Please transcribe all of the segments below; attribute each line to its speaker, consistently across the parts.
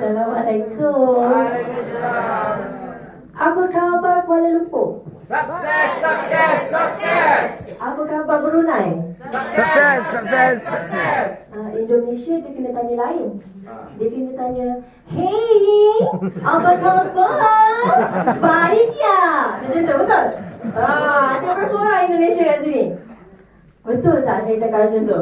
Speaker 1: Assalamualaikum.
Speaker 2: Waalaikumsalam.
Speaker 1: Apa khabar Kuala Lumpur?
Speaker 2: Sukses, sukses, sukses.
Speaker 1: Apa khabar Brunei?
Speaker 2: Sukses, sukses, sukses.
Speaker 1: Indonesia dia kena tanya lain. Dia kena tanya, hey, apa khabar? Baik ya? Macam tu, betul? Ada berapa orang Indonesia kat sini? Betul tak saya cakap macam tu?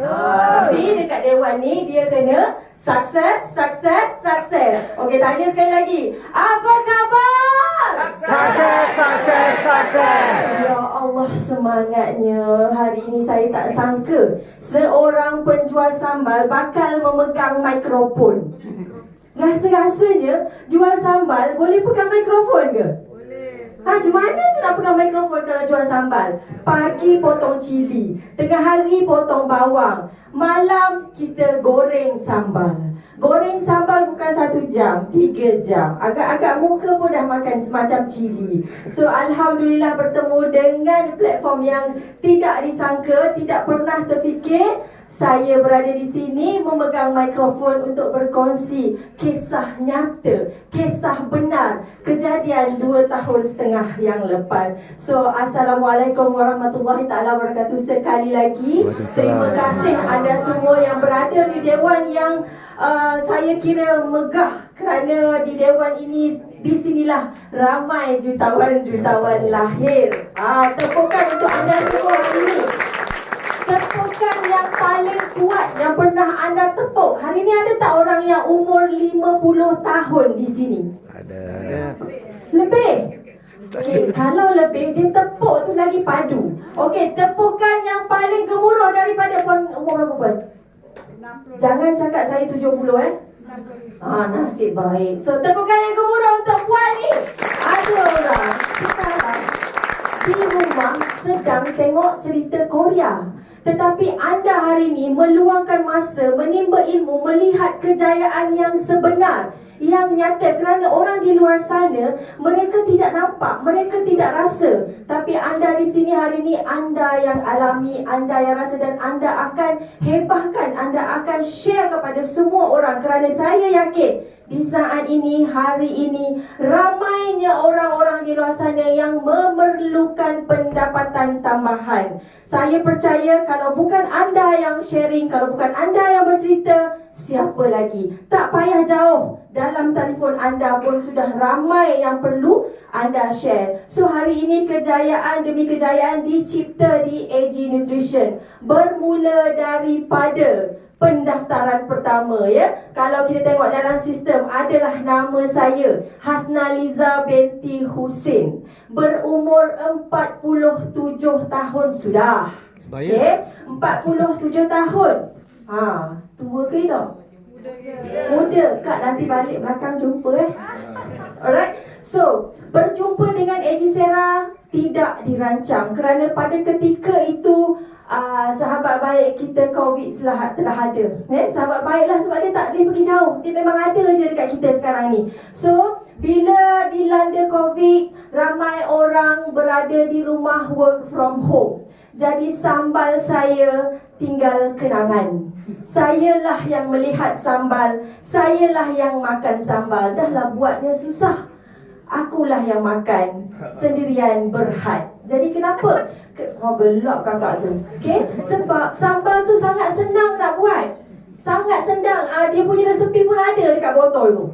Speaker 1: Tapi dekat Dewan ni dia kena sukses, sukses, sukses. Okey, tanya sekali lagi. Apa khabar?
Speaker 2: Sukses, sukses, sukses.
Speaker 1: Ya Allah, semangatnya. Hari ini saya tak sangka seorang penjual sambal bakal memegang mikrofon. Rasa-rasanya jual sambal boleh pegang mikrofon ke? Macam mana tu nak pegang mikrofon kalau jual sambal? Pagi potong cili, tengah hari potong bawang, malam kita goreng sambal. Goreng sambal bukan 1 jam, 3 jam. Agak-agak muka pun dah makan semacam cili. So Alhamdulillah bertemu dengan platform yang tidak disangka, tidak pernah terfikir. Saya berada di sini memegang mikrofon untuk berkongsi kisah nyata, kisah benar, kejadian 2 tahun setengah yang lepas. So, Assalamualaikum warahmatullahi ta'ala wabarakatuh sekali lagi. Terima kasih anda semua yang berada di Dewan yang saya kira megah, kerana di Dewan ini, di sinilah ramai jutawan-jutawan lahir. Tepukan untuk anda semua hari ini. Tepukan yang paling kuat yang pernah anda tepuk. Hari ni ada tak orang yang umur 50 tahun di sini?
Speaker 2: Ada.
Speaker 1: Lebih? Okey, kalau lebih, dia tepuk tu lagi padu. Okey, tepukan yang paling gemuruh daripada puan umur berapa puan? 60. Jangan cakap saya 70 nasib baik. So, tepukan yang gemuruh untuk puan ni. Ada orang sekarang di rumah sedang tengok cerita Korea, tetapi anda hari ini meluangkan masa menimba ilmu, melihat kejayaan yang sebenar, yang nyata, kerana orang di luar sana mereka tidak nampak, mereka tidak rasa. Tapi anda di sini hari ini, anda yang alami, anda yang rasa, dan anda akan hebahkan, anda akan share kepada semua orang. Kerana saya yakin di saat ini, hari ini, ramainya orang-orang di luar sana yang memerlukan pendapatan tambahan. Saya percaya kalau bukan anda yang sharing, kalau bukan anda yang bercerita, siapa lagi? Tak payah jauh, dalam telefon anda pun sudah ramai yang perlu anda share. So hari ini kejayaan demi kejayaan dicipta di AG Nutrition. Bermula daripada pendaftaran pertama, ya. Kalau kita tengok dalam sistem, adalah nama saya, Hasnaliza binti Husin, berumur 47 tahun sudah. Okay? 47 tahun. Tua ke tak? Muda. Kak, nanti balik belakang jumpa Alright. So, berjumpa dengan AG Sera tidak dirancang, kerana pada ketika itu sahabat baik kita COVID telah ada. Sahabat baiklah, sebab dia tak boleh pergi jauh. Dia memang ada je dekat kita sekarang ni. So, bila dilanda COVID, ramai orang berada di rumah, work from home. Jadi sambal saya tinggal kenangan. Sayalah yang melihat sambal, sayalah yang makan sambal. Dahlah buatnya susah, akulah yang makan sendirian berhad. Jadi kenapa? Gelap kakak tu. Okay? Sebab sambal tu sangat senang nak buat. Sangat senang. Dia punya resepi pun ada dekat botol tu.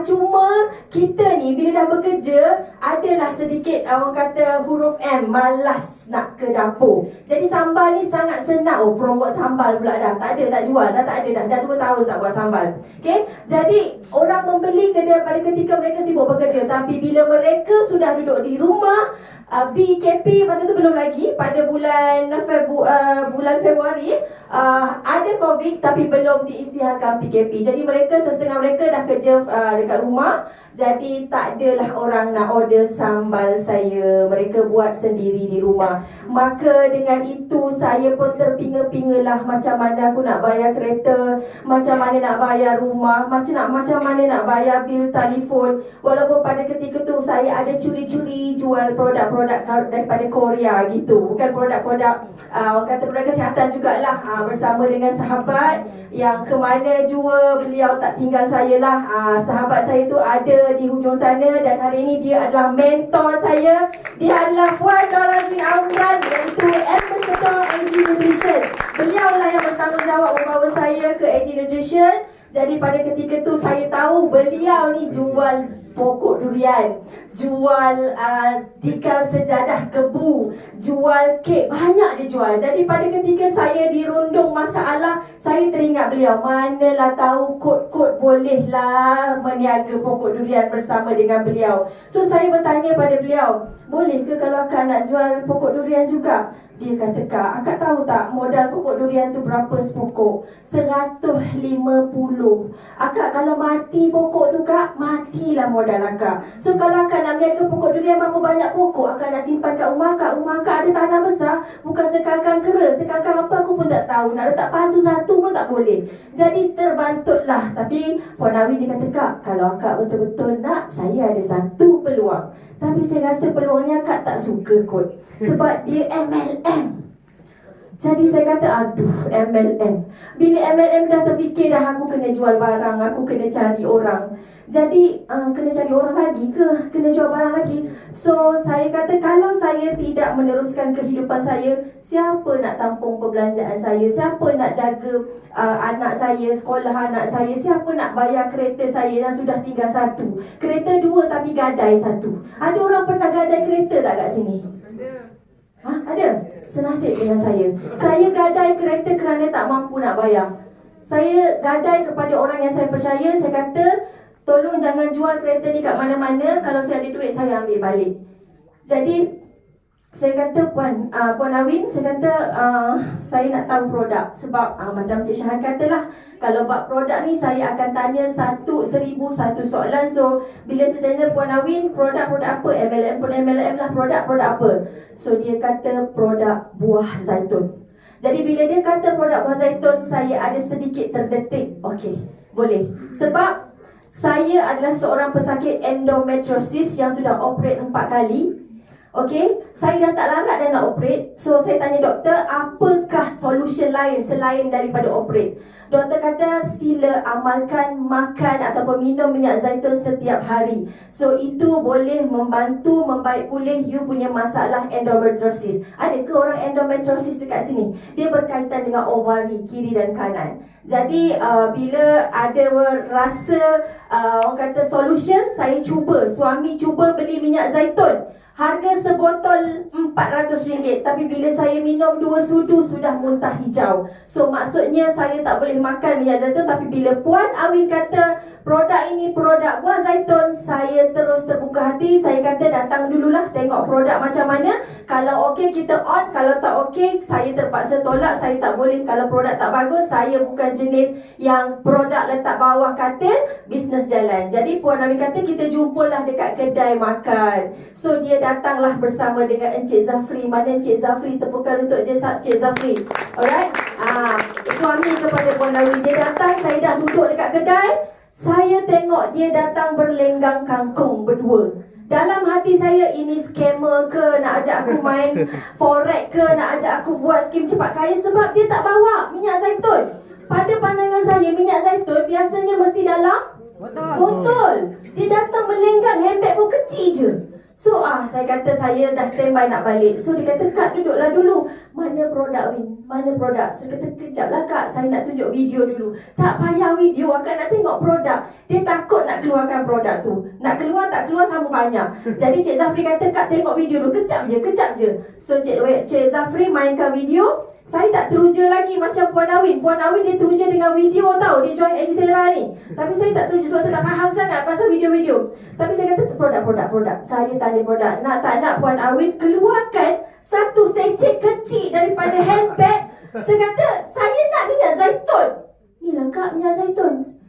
Speaker 1: Cuma kita ni bila dah bekerja, adalah sedikit orang kata huruf M, malas nak ke dapur. Jadi sambal ni sangat senang. Promote sambal pula dah. Tak ada, tak jual. Dah tak ada dah. Dah 2 tahun tak buat sambal. Okay? Jadi orang membeli pada ketika mereka sibuk bekerja. Tapi bila mereka sudah duduk di rumah, PKP masa tu belum lagi, pada bulan Februari ada COVID tapi belum diisytiharkan PKP. Jadi mereka, setengah mereka dah kerja dekat rumah, Jadi tak adalah orang nak order sambal saya. Mereka buat sendiri di rumah. Maka dengan itu saya pun terpinga-pingalah macam mana aku nak bayar kereta, macam mana nak bayar rumah, macam mana nak bayar bil telefon. Walaupun pada ketika tu saya ada curi-curi jual produk-produk daripada Korea gitu. Bukan produk-produk orang kata produk kesihatan jugalah. Bersama dengan sahabat yang ke mana jua beliau tak tinggal saya lah. Sahabat saya tu ada di hujung sana dan hari ini dia adalah mentor saya. Dia adalah Puan Norazin Amran, iaitu Ambassador AG Nutrition. Beliau lah yang bertanggungjawab membawa saya ke AG Nutrition. Jadi pada ketika tu saya tahu beliau ni jual pokok durian, jual tikar sejadah kebu, jual kek, banyak dia jual. Jadi pada ketika saya dirundung masalah, saya teringat beliau. Manalah tahu kod-kod bolehlah meniaga pokok durian bersama dengan beliau. So saya bertanya pada beliau, boleh ke kalau akak nak jual pokok durian juga? Dia kata, Kak, akak tahu tak modal pokok durian tu berapa sepokok? 150. Akak kalau mati pokok tu, Kak, matilah modal akak. So kalau akak nak meniaga pokok durian berapa banyak pokok akak nak simpan kat rumah akak? Rumah akak ada tanah besar, bukan sekangkang keras, sekangkang apa aku pun tak tahu. Nak letak pasu satu pun tak boleh. Jadi terbantutlah. Tapi Puan Awi dia kata, Kak, kalau akak betul-betul nak, saya ada satu peluang. Tapi saya rasa peluangnya akak tak suka kot, sebab dia MLM. Jadi saya kata, aduh, MLM. Bila MLM dah terfikir dah, aku kena jual barang, aku kena cari orang. Jadi kena cari orang lagi ke? Kena jual barang lagi? So saya kata, kalau saya tidak meneruskan kehidupan saya, siapa nak tampung perbelanjaan saya? Siapa nak jaga anak saya, sekolah anak saya? Siapa nak bayar kereta saya yang sudah tinggal satu? Kereta dua tapi gadai satu. Ada orang pernah gadai kereta tak kat sini? Ada? Senasib dengan saya. Saya gadai kereta kerana tak mampu nak bayar. Saya gadai kepada orang yang saya percaya. Saya kata, tolong jangan jual kereta ni kat mana-mana. Kalau saya ada duit, saya ambil balik. Jadi saya kata, Puan Awin, saya kata saya nak tahu produk. Sebab macam Cik Syahan katalah, kalau buat produk ni saya akan tanya 1,000 satu soalan. So bila saya tanya Puan Awin, produk-produk apa? MLM pun MLM lah, produk-produk apa? So dia kata produk buah zaitun. Jadi bila dia kata produk buah zaitun, saya ada sedikit terdetik. Okey, boleh. Sebab saya adalah seorang pesakit endometriosis yang sudah operate 4 kali. Okey, saya dah tak larat dah nak operate. So saya tanya doktor, apakah solution lain selain daripada operate? Doktor kata, sila amalkan makan ataupun minum minyak zaitun setiap hari. So itu boleh membantu membaik pulih you punya masalah endometriosis. Ada ke orang endometriosis dekat sini? Dia berkaitan dengan ovari kiri dan kanan. Jadi bila ada rasa orang kata solution, saya cuba. Suami cuba beli minyak zaitun. Harga sebotol RM400. Tapi bila saya minum 2 sudu, sudah muntah hijau. So maksudnya saya tak boleh makan minyak zaitun. Tapi bila Puan Awin kata produk ini produk buah zaitun, saya terus terbuka hati. Saya kata, datang dululah, tengok produk macam mana. Kalau okey kita on, kalau tak okey saya terpaksa tolak. Saya tak boleh. Kalau produk tak bagus, saya bukan jenis yang produk letak bawah katil, bisnes jalan. Jadi Puan Awin kata, kita jumpalah dekat kedai makan. So dia datanglah bersama dengan Encik Zafri. Mana Encik Zafri? Tepukan untuk Encik Zafri. Alright. Suami kepada Puan Awin, dia datang, saya dah duduk dekat kedai. Saya tengok dia datang berlenggang kangkung berdua. Dalam hati saya, ini scammer ke, nak ajak aku main forex ke, nak ajak aku buat skim cepat kaya. Sebab dia tak bawa minyak zaitun. Pada pandangan saya, minyak zaitun biasanya mesti dalam botol. Dia datang melenggang, handbag pun kecil je. So saya kata, saya dah standby nak balik. So dia kata, Kak duduklah dulu. Mana produk Win? Mana produk? So dia kata, kejaplah Kak, saya nak tunjuk video dulu. Tak payah video, akak nak tengok produk. Dia takut nak keluarkan produk tu. Nak keluar tak keluar sama banyak. Jadi Cik Zafri kata, Kak tengok video dulu, kejap je. So Cik Zafri mainkan video. Saya tak teruja lagi macam Puan Awin. Puan Awin dia teruja dengan video tau. Dia join AG Sera ni. Tapi saya tak teruja sebab saya tak faham sangat pasal video-video. Tapi saya kata produk. Saya tanya produk. Nak tak nak Puan Awin keluarkan satu secek kecil daripada handbag. Saya kata, saya nak minyak zaitun. Ni lah Kak, minyak zaitun.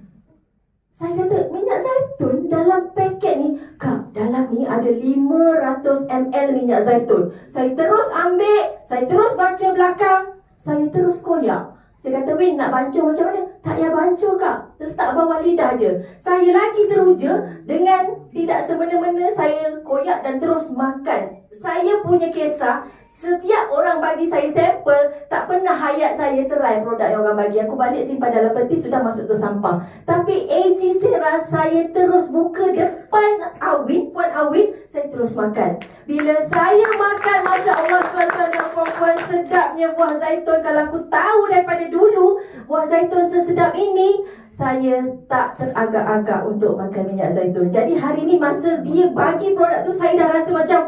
Speaker 1: Saya kata, minyak zaitun dalam paket ni, Kak, dalam ni ada 500 ml minyak zaitun. Saya terus ambil, saya terus baca belakang, saya terus koyak. Saya kata, Win, nak bancur macam mana? Tak payah bancur, Kak. Letak bawah lidah je. Saya lagi teruja dengan tidak semena-mena saya koyak dan terus makan. Saya punya kisah, setiap orang bagi saya sampel, tak pernah hayat saya terai produk yang orang bagi. Aku balik simpan dalam peti, sudah masuk tu sampah. Tapi AG Sera, saya terus buka depan Awin, Puan Awin, saya terus makan. Bila saya makan, Masya Allah, tuan-tuan dan puan-puan, sedapnya buah zaitun. Kalau aku tahu daripada dulu buah zaitun sesedap ini, saya tak teragak-agak untuk makan minyak zaitun. Jadi hari ni masa dia bagi produk tu, saya dah rasa macam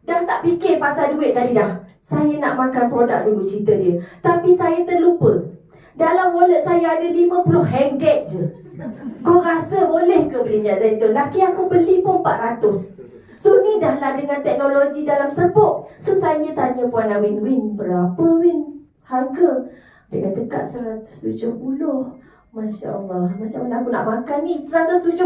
Speaker 1: dah tak fikir pasal duit tadi dah. Saya nak makan produk dulu, cerita dia. Tapi saya terlupa, dalam wallet saya ada 50 ringgit je. Kau rasa boleh ke beli minyak zaitun? Laki aku beli pun 400. So ni dah lah dengan teknologi dalam serpuk. So saya tanya Puan Awin, Win, berapa Win harga? Dia kata, Kak, 170. Masya Allah, macam mana aku nak makan ni? 170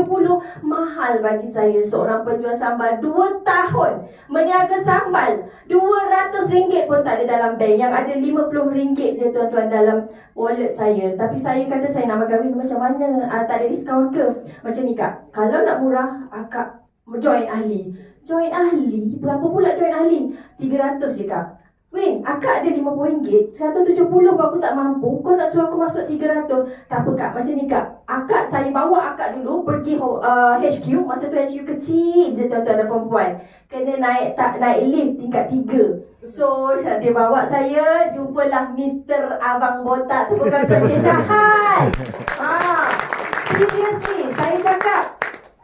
Speaker 1: mahal bagi saya. Seorang penjual sambal 2 tahun meniaga sambal, RM200 pun tak ada dalam bank. Yang ada RM50 je tuan-tuan dalam wallet saya. Tapi saya kata saya nak makan, Win, macam mana? Tak ada diskaun ke? Macam ni, Kak, kalau nak murah, Kak join ahli. Join ahli? Berapa pula join ahli? 300 je, Kak. Win, akak ada RM50, 170 aku tak mampu. Kau nak suruh aku masuk 300. Tak apa, Kak, macam ni, Kak, akak, saya bawa akak dulu pergi HQ. Masa tu HQ kecil je tuan-tuan dan perempuan. Kena naik lift tingkat 3. So dia bawa saya, jumpalah Mr. Abang Botak tu, bukan Cik Syahan. Seriously, saya cakap,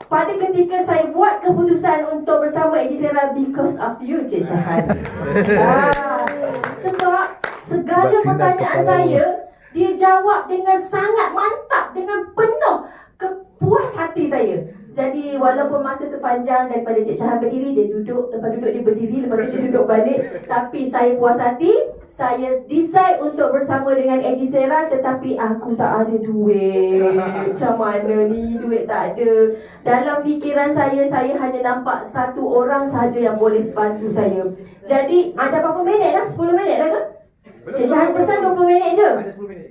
Speaker 1: pada ketika saya buat keputusan untuk bersama AG Sera, because of you, Cik Syahan. Sebab segala pertanyaan saya, dia jawab dengan sangat mantap, dengan penuh kepuas hati saya. Jadi walaupun masa tu panjang, daripada Cik Syahan berdiri, dia duduk, lepas duduk dia berdiri, lepas tu dia duduk balik. Tapi saya puas hati. Saya decide untuk bersama dengan AG Sera, tetapi aku tak ada duit. Macam mana ni, duit tak ada. Dalam fikiran saya hanya nampak satu orang saja yang boleh bantu saya. Jadi ada berapa minit dah? 10 minit dah ke? Cik Syahan pesan 20 minit je.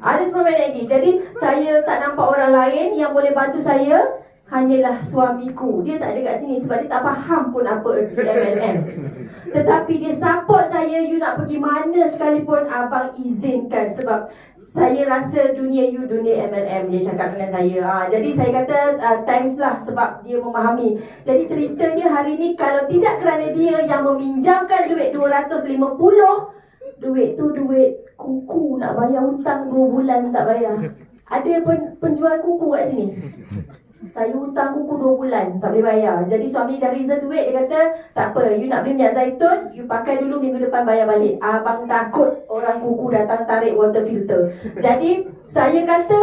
Speaker 1: Ada 10 minit lagi. Jadi saya tak nampak orang lain yang boleh bantu saya, hanyalah suamiku. Dia tak ada kat sini sebab dia tak faham pun apa erti MLM. Tetapi dia support saya. You nak pergi mana sekalipun, abang izinkan. Sebab saya rasa dunia you, dunia MLM, dia cakap dengan saya. Jadi saya kata thanks lah sebab dia memahami. Jadi ceritanya hari ni, kalau tidak kerana dia yang meminjamkan duit 250, duit tu duit kuku, nak bayar hutang 2 bulan tak bayar. Ada penjual kuku kat sini. Saya hutang kuku 2 bulan, tak boleh bayar. Jadi suami dah reason duit. Dia kata, tak apa, you nak beli minyak zaitun, you pakai dulu, minggu depan bayar balik. Abang takut orang kuku datang tarik water filter. Jadi saya kata,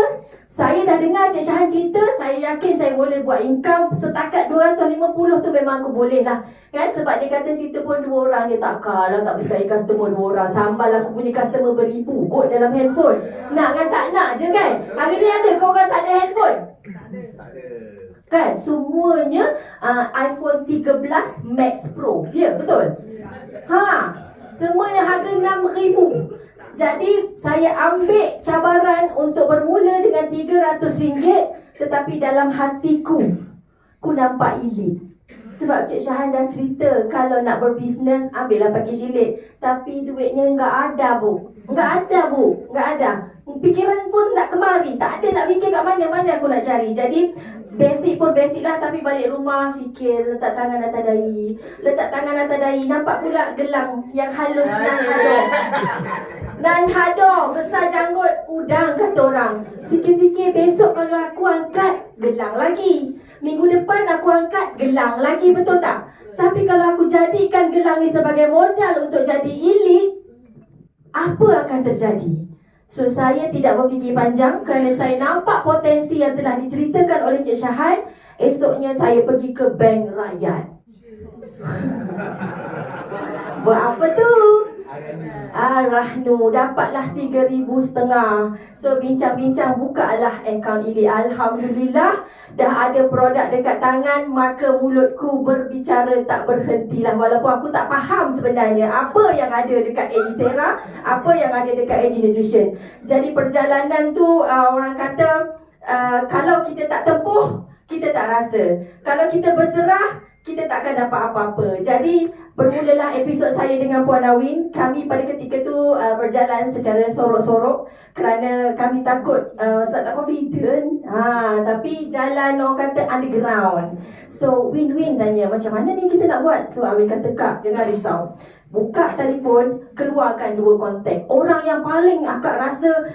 Speaker 1: saya dah dengar Cik Syahan cerita, saya yakin saya boleh buat income. Setakat 250 tu memang aku boleh lah, kan? Sebab dia kata cerita pun 2 orang. Dia tak kalah, tak percaya customer 2 orang. Sambal aku punya customer beribu kot dalam handphone. Nak kan tak nak je, kan? Hari ni ada kau orang tak ada handphone? Kan semuanya iPhone 13 Max Pro. Ya, betul? Semuanya harga RM6,000. Jadi saya ambil cabaran untuk bermula dengan RM300. Tetapi dalam hatiku, aku nampak ilik. Sebab Cik Syahan dah cerita, kalau nak berbisnes, ambillah package elite. Tapi duitnya enggak ada, Bu. Enggak ada, Bu. Enggak ada. Fikiran pun nak kemari. Tak ada nak fikir kat mana aku nak cari. Jadi basic pun basic lah. Tapi balik rumah fikir, letak tangan atas dahi. Letak tangan atas dahi. Nampak pula gelang yang halus nan hadong. Nan hadong, besar janggut, udang kata orang. Fikir-fikir, besok kalau aku angkat, gelang lagi. Minggu depan aku angkat, gelang lagi, betul tak? Tapi kalau aku jadikan gelang ni sebagai modal untuk jadi elit, apa akan terjadi? So saya tidak berfikir panjang kerana saya nampak potensi yang telah diceritakan oleh Cik Syahan. Esoknya saya pergi ke Bank Rakyat. Buat apa tu? Rahnu dapatlah 3,500. So bincang-bincang bukalah akaun ini. Alhamdulillah dah ada produk dekat tangan, maka mulutku berbicara tak berhentilah. Walaupun aku tak faham sebenarnya apa yang ada dekat Edisera, apa yang ada dekat Ag Nutrition. Jadi perjalanan tu orang kata kalau kita tak tempuh, kita tak rasa. Kalau kita berserah, kita takkan dapat apa-apa. Jadi bermulalah episod saya dengan Puan Awin. Kami pada ketika tu berjalan secara sorok-sorok kerana kami takut sebab tak confident. Tapi jalan orang kata underground. So Win tanya macam mana ni kita nak buat. So Awin kata, Kak jangan risau, buka telefon, keluarkan 2 kontak. Orang yang paling akak rasa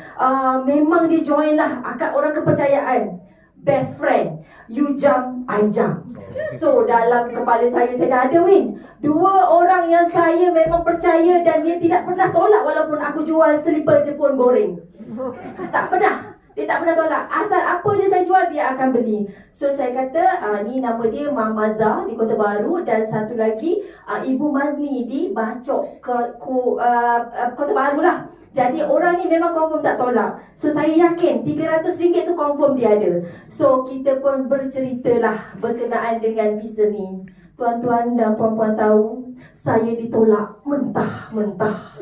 Speaker 1: memang dia join lah, akak orang kepercayaan. Best friend, you jump, I jump. So dalam kepala saya dah ada Win 2 orang yang saya memang percaya dan dia tidak pernah tolak walaupun aku jual selipar Jepun goreng. Tak pernah. Dia tak pernah tolak. Asal apa je saya jual, dia akan beli. So saya kata ni nama dia Mama Zah di Kota Baru, dan satu lagi Ibu Mazmi di Bacok Kota Baru lah. Jadi orang ni memang confirm tak tolak. So saya yakin RM300 tu confirm dia ada. So kita pun berceritalah berkenaan dengan bisnes ni. Tuan-tuan dan puan-puan tahu, saya ditolak mentah-mentah.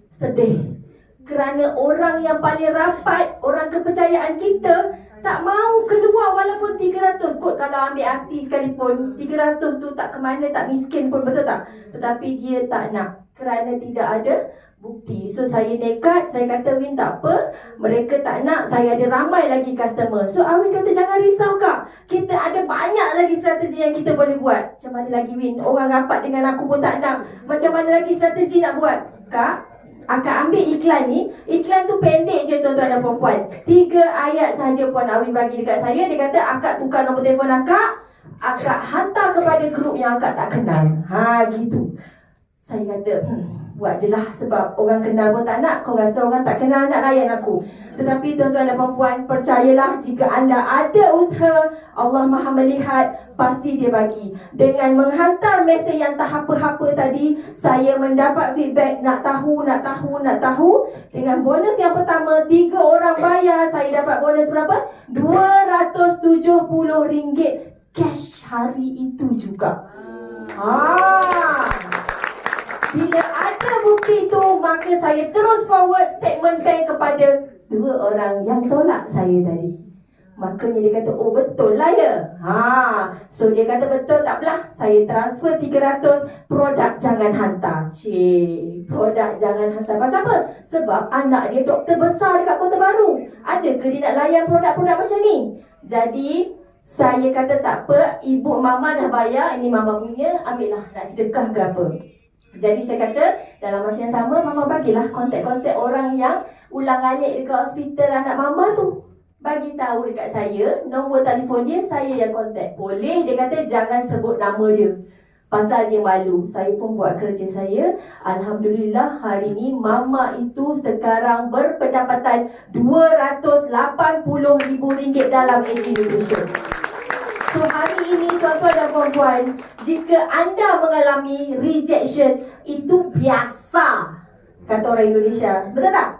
Speaker 1: Sedih. Kerana orang yang paling rapat, orang kepercayaan kita tak mau keluar walaupun 300. Kot kalau ambil artis sekalipun 300 tu tak ke mana, tak miskin pun, betul tak? Tetapi dia tak nak kerana tidak ada bukti. So saya nekat, saya kata Win tak apa, mereka tak nak, saya ada ramai lagi customer. So Awin kata jangan risau Kak, kita ada banyak lagi strategi yang kita boleh buat. Macam mana lagi Win, orang rapat dengan aku pun tak nak, macam mana lagi strategi nak buat? Kak, akak ambil iklan ni. Iklan tu pendek je tuan-tuan dan puan-puan, 3 ayat sahaja Puan Awin bagi dekat saya. Dia kata akak tukar nombor telefon akak hantar kepada grup yang akak tak kenal. Gitu. Saya kata buat je lah, sebab orang kenal pun tak nak. Kau rasa orang tak kenal nak layan aku. Tetapi tuan-tuan dan puan-puan, percayalah, jika anda ada usaha, Allah Maha melihat, pasti dia bagi. Dengan menghantar mesej yang tak apa-apa tadi, saya mendapat feedback nak tahu. Dengan bonus yang pertama, 3 orang bayar, saya dapat bonus berapa? RM270 cash hari itu juga. Bila ada bukti itu, maka saya terus forward statement bank kepada 2 orang yang tolak saya tadi. Makanya dia kata, oh betul lah ya. So dia kata betul, tak apalah, saya transfer 300, produk jangan hantar. Produk jangan hantar. Pasal apa? Sebab anak dia doktor besar dekat Kota Baru. Adakah dia nak layan produk-produk macam ni? Jadi saya kata tak apa, ibu mama dah bayar, ini mama punya, ambillah, nak sedekah ke apa. Jadi saya kata dalam masa yang sama, mama bagilah kontak-kontak orang yang ulang-alik dekat hospital anak mama tu. Bagi tahu dekat saya nombor telefon dia, saya yang kontak. Boleh, dia kata jangan sebut nama dia, pasal dia malu. Saya pun buat kerja saya. Alhamdulillah hari ni mama itu sekarang berpendapatan RM280,000 dalam Ag Nutrition. So hari ini tuan-tuan dan puan-puan, jika anda mengalami rejection, itu biasa, kata orang Indonesia. Betul tak?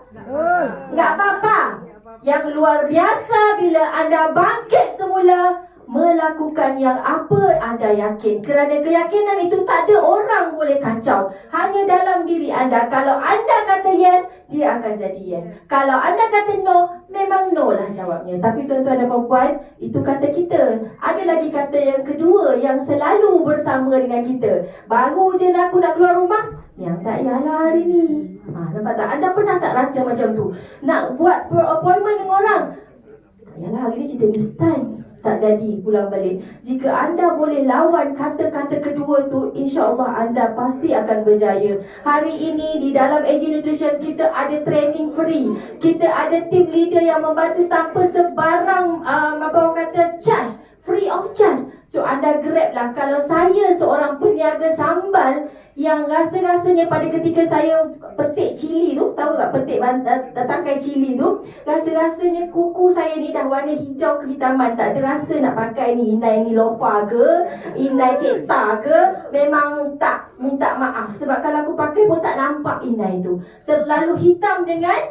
Speaker 1: Enggak apa-apa. Yang luar biasa bila anda bangkit semula, melakukan yang apa anda yakin. Kerana keyakinan itu tak ada orang boleh kacau, hanya dalam diri anda. Kalau anda kata yes, dia akan jadi yes. Kalau anda kata no, memang no lah jawabnya. Tapi tuan-tuan dan puan-puan, itu kata kita. Ada lagi kata yang kedua yang selalu bersama dengan kita. Baru je aku nak keluar rumah, yang tak yalah hari ni. Nampak tak? Anda pernah tak rasa macam tu? Nak buat appointment dengan orang, tak yalah hari ni cerita news time, tak jadi pulang balik. Jika anda boleh lawan kata-kata kedua tu, insya-Allah anda pasti akan berjaya. Hari ini di dalam Ag Nutrition kita ada training free. Kita ada team leader yang membantu tanpa sebarang charge, free of charge. So anda grab lah. Kalau saya seorang peniaga sambal yang rasa-rasanya pada ketika saya petik cili tu, tahu tak petik tangkai cili tu, rasa-rasanya kuku saya ni dah warna hijau kehitaman, tak ada rasa nak pakai ni. Inai ni lofa ke, inai cekta ke, memang tak minta maaf. Sebab kalau aku pakai pun tak nampak inai tu, terlalu hitam dengan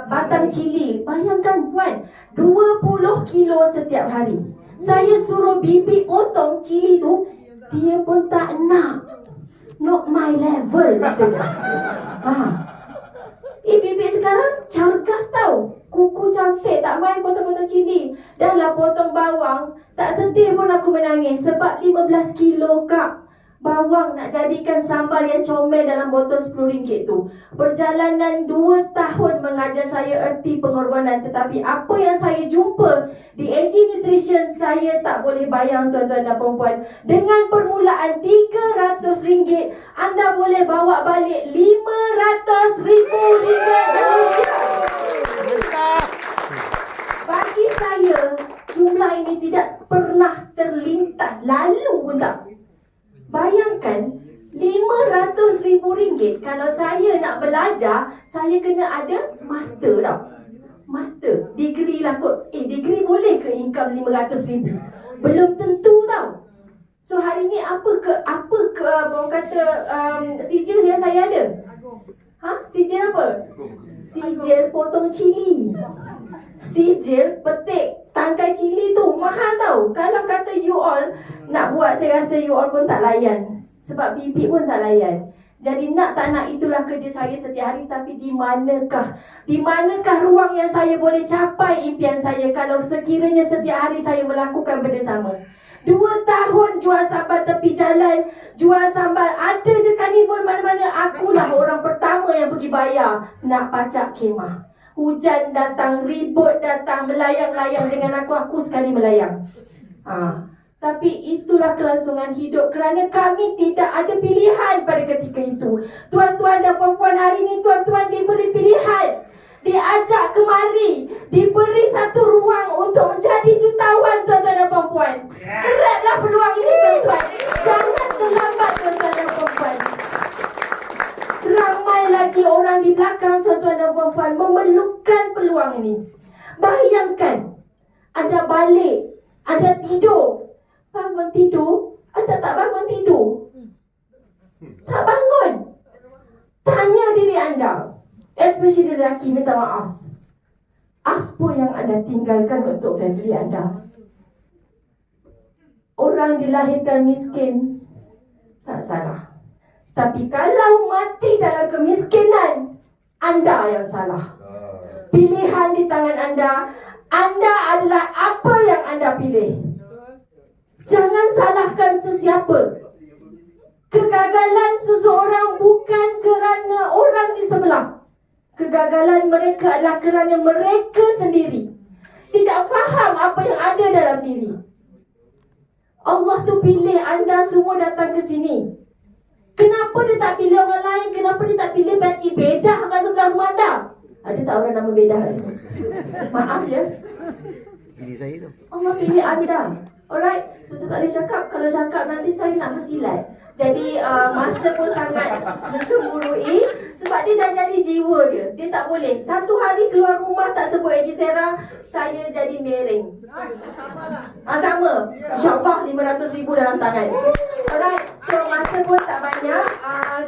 Speaker 1: batang cili. Bayangkan puan, 20 kilo setiap hari. Saya suruh bibi potong cili tu, dia pun tak nak. Not my level, katanya. Bibi sekarang cergas tau. Kuku cantik, tak main potong-potong cili. Dah lah potong bawang, tak sedih pun aku menangis. Sebab 15 kilo kak bawang nak jadikan sambal yang comel dalam botol RM10 tu. Perjalanan 2 tahun mengajar saya erti pengorbanan. Tetapi apa yang saya jumpa di AG Nutrition, saya tak boleh bayang tuan-tuan dan perempuan. Dengan permulaan RM300, anda boleh bawa balik RM500,000 Malaysia. Bagi saya, jumlah ini tidak pernah terlintas, lalu pun tak. Bayangkan RM500,000. Kalau saya nak belajar, saya kena ada master tau. Master, degree lah kot. Degree boleh ke income RM500,000? Belum tentu tau. So hari ni apa ke orang kata sijil yang saya ada? Sijil apa? Sijil potong cili. Sijil petik tangkai cili tu mahal tau. Kalau kata you all nak buat, saya rasa you all pun tak layan. Sebab bibi pun tak layan. Jadi nak tak nak, itulah kerja saya setiap hari. Tapi di manakah ruang yang saya boleh capai impian saya kalau sekiranya setiap hari saya melakukan benda sama? 2 tahun jual sambal tepi jalan, jual sambal, ada je karnival mana-mana, akulah orang pertama yang pergi bayar nak pacak khemah. Hujan datang, ribut datang, melayang-layang dengan aku sekali melayang. Tapi itulah kelangsungan hidup, kerana kami tidak ada pilihan pada ketika itu. Tuan-tuan dan puan-puan, hari ini tuan-tuan diberi pilihan, diajak kemari, diberi satu ruang untuk menjadi jutawan tuan-tuan dan puan-puan. Grablah peluang ini tuan-tuan. Jangan terlambat tuan-tuan dan puan-puan. Ramai lagi orang di belakang tuan-tuan dan puan-puan memerlukan peluang ini. Bayangkan, anda balik, anda tidur, bangun tidur, anda tak bangun tidur, tak bangun. Tanya diri anda, especially lelaki, minta maaf, apa yang anda tinggalkan untuk family anda? Orang dilahirkan miskin, tak salah. Tapi kalau mati dalam kemiskinan, anda yang salah. Pilihan di tangan anda. Anda adalah apa yang anda pilih. Jangan salahkan sesiapa. Kegagalan seseorang bukan kerana orang di sebelah. Kegagalan mereka adalah kerana mereka sendiri tidak faham apa yang ada dalam diri. Allah tu pilih anda semua datang ke sini. Kenapa dia tak pilih orang lain? Kenapa dia tak pilih Pakcik Bedah kat sebelah rumah anda? Ada tak orang nama Bedah kat sini? Maaf je,
Speaker 2: Ini saya tu.
Speaker 1: Allah pilih anda. Alright, so saya tak boleh cakap. Kalau cakap nanti saya nak bersilat. Jadi masa pun sangat mencemburui. Sebab dia dah jadi jiwa dia. Dia tak boleh. Satu hari keluar rumah tak sebut AJ Sarah, saya jadi miring. Sama. InsyaAllah 500,000 dalam tangan. Alright, so masa pun tak banyak.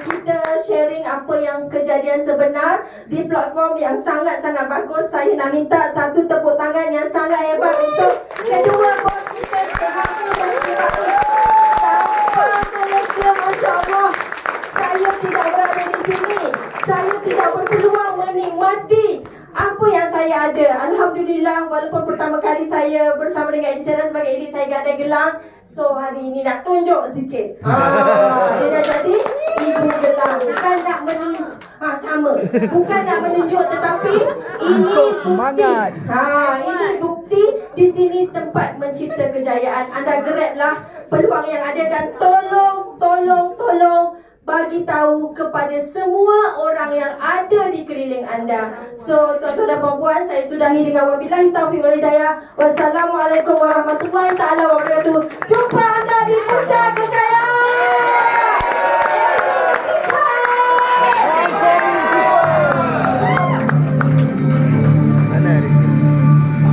Speaker 1: Kita sharing apa yang kejadian sebenar di platform yang sangat-sangat bagus. Saya nak minta satu tepuk tangan yang sangat hebat untuk kedua bos kita, Sehamu dan Sehamu. Tanpa mereka, Masya Allah, saya tidak berada di sini. Saya tidak berpeluang menikmati apa yang saya ada. Alhamdulillah, walaupun pertama kali saya bersama dengan Eddie Sarah sebagai edit, saya gada gelang. So hari ini nak tunjuk sikit. Dia dah jadi ibu gelang. Bukan nak menunjuk, sama. Bukan nak menunjuk, tetapi ini bukti. Ini bukti. Di sini tempat mencipta kejayaan. Anda grablah peluang yang ada dan tolong bagi tahu kepada semua orang yang ada di keliling anda. So, tuan-tuan dan puan-puan, saya sudahi dengan wabillahi taufiq wal hidayah. Wassalamualaikum warahmatullahi taala wabarakatuh. Jumpa